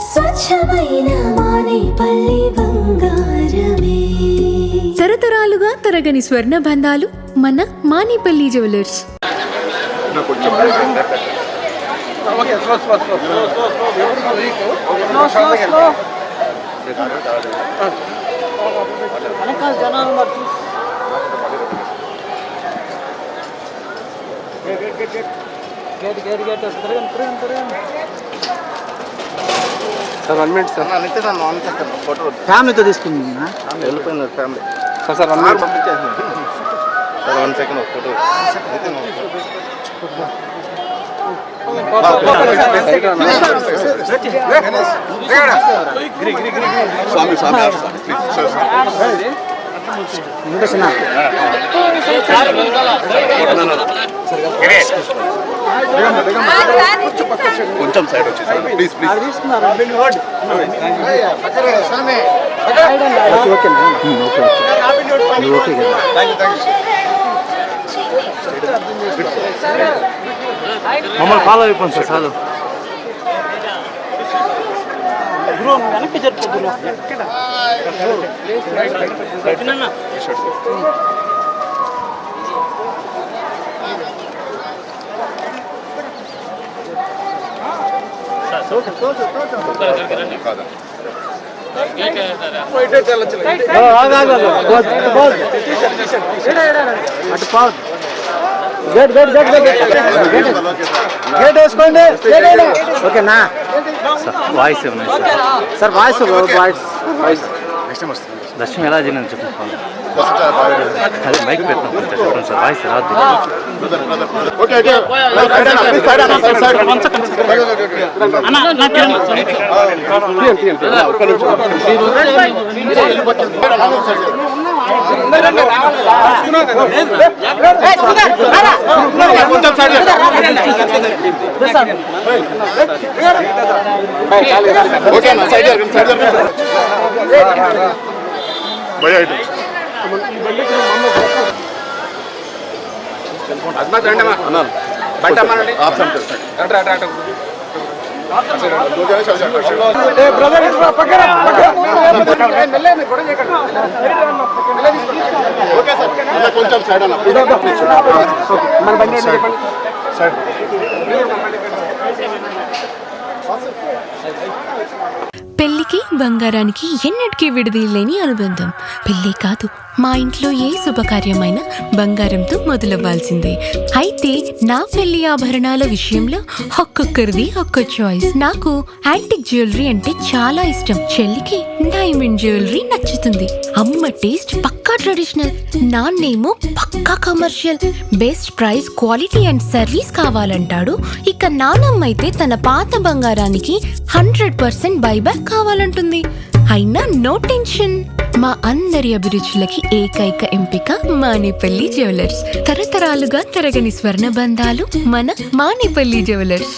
స్వచ్ఛమైన మానేపల్లి బంగారమే. తరతరాలుగా తరగని స్వర్ణ బంధాలు మన Manepalli jewellers. Sir 1 minute sir. ఫ్యామిలీతో తీసుకుంది వెళ్ళిపోయింది ఫ్యామిలీ సార్ 1 మినిట్ పంపించేసి సార్ 1 సెకండ్ ఫోటో స్వామి కొంచెం సైడ్ వచ్చి ప్లీజ్ మమ్మల్ని ఫాలో అయిపోండి సార్ చాలు. వెనక్కి జరుపు. గేట్ వేసుకోండి. ఓకేనా వాయిస్ సార్? వాయిస్ దర్శనం ఎలా చేయని చెప్పండి. అదే మైక్ పెట్టిన చెప్పండి సార్. వాయిస్ రాదు. కొంచెం సైడ్ అన్న. పెళ్లికి బంగారానికి ఎన్నటికీ విడదీయలేని అనుబంధం. పెళ్లి కాదు, మా ఇంట్లో ఏ శుభకార్యమైనా బంగారంతో మొదలవ్వాల్సిందే. అయితే నా పెళ్లి ఆభరణాల విషయంలో ఒక్కొక్కరిది ఒక్క చాయిస్. నాకు యాంటిక్ జ్యువెలరీ అంటే చాలా ఇష్టం. చెల్లికి డైమండ్ జ్యువెలరీ నచ్చుతుంది. అమ్మ టేస్ట్ పక్కా ట్రెడిషనల్, నాన్నేమో పక్కా commercial. Best price, quality and service కావాలంటాడు. ఇక నానమ్మ అయితే తన పాత బంగారానికి 100% బైబ్యాక్ కావాలంటుంది. అయినా నో టెన్షన్. మా అందరి అభిరుచులకి ఏకైక ఎంపిక మానేపల్లి జ్యువెలర్స్. తరతరాలుగా తరగని స్వర్ణ బంధాలు మన మానేపల్లి జ్యువెలర్స్.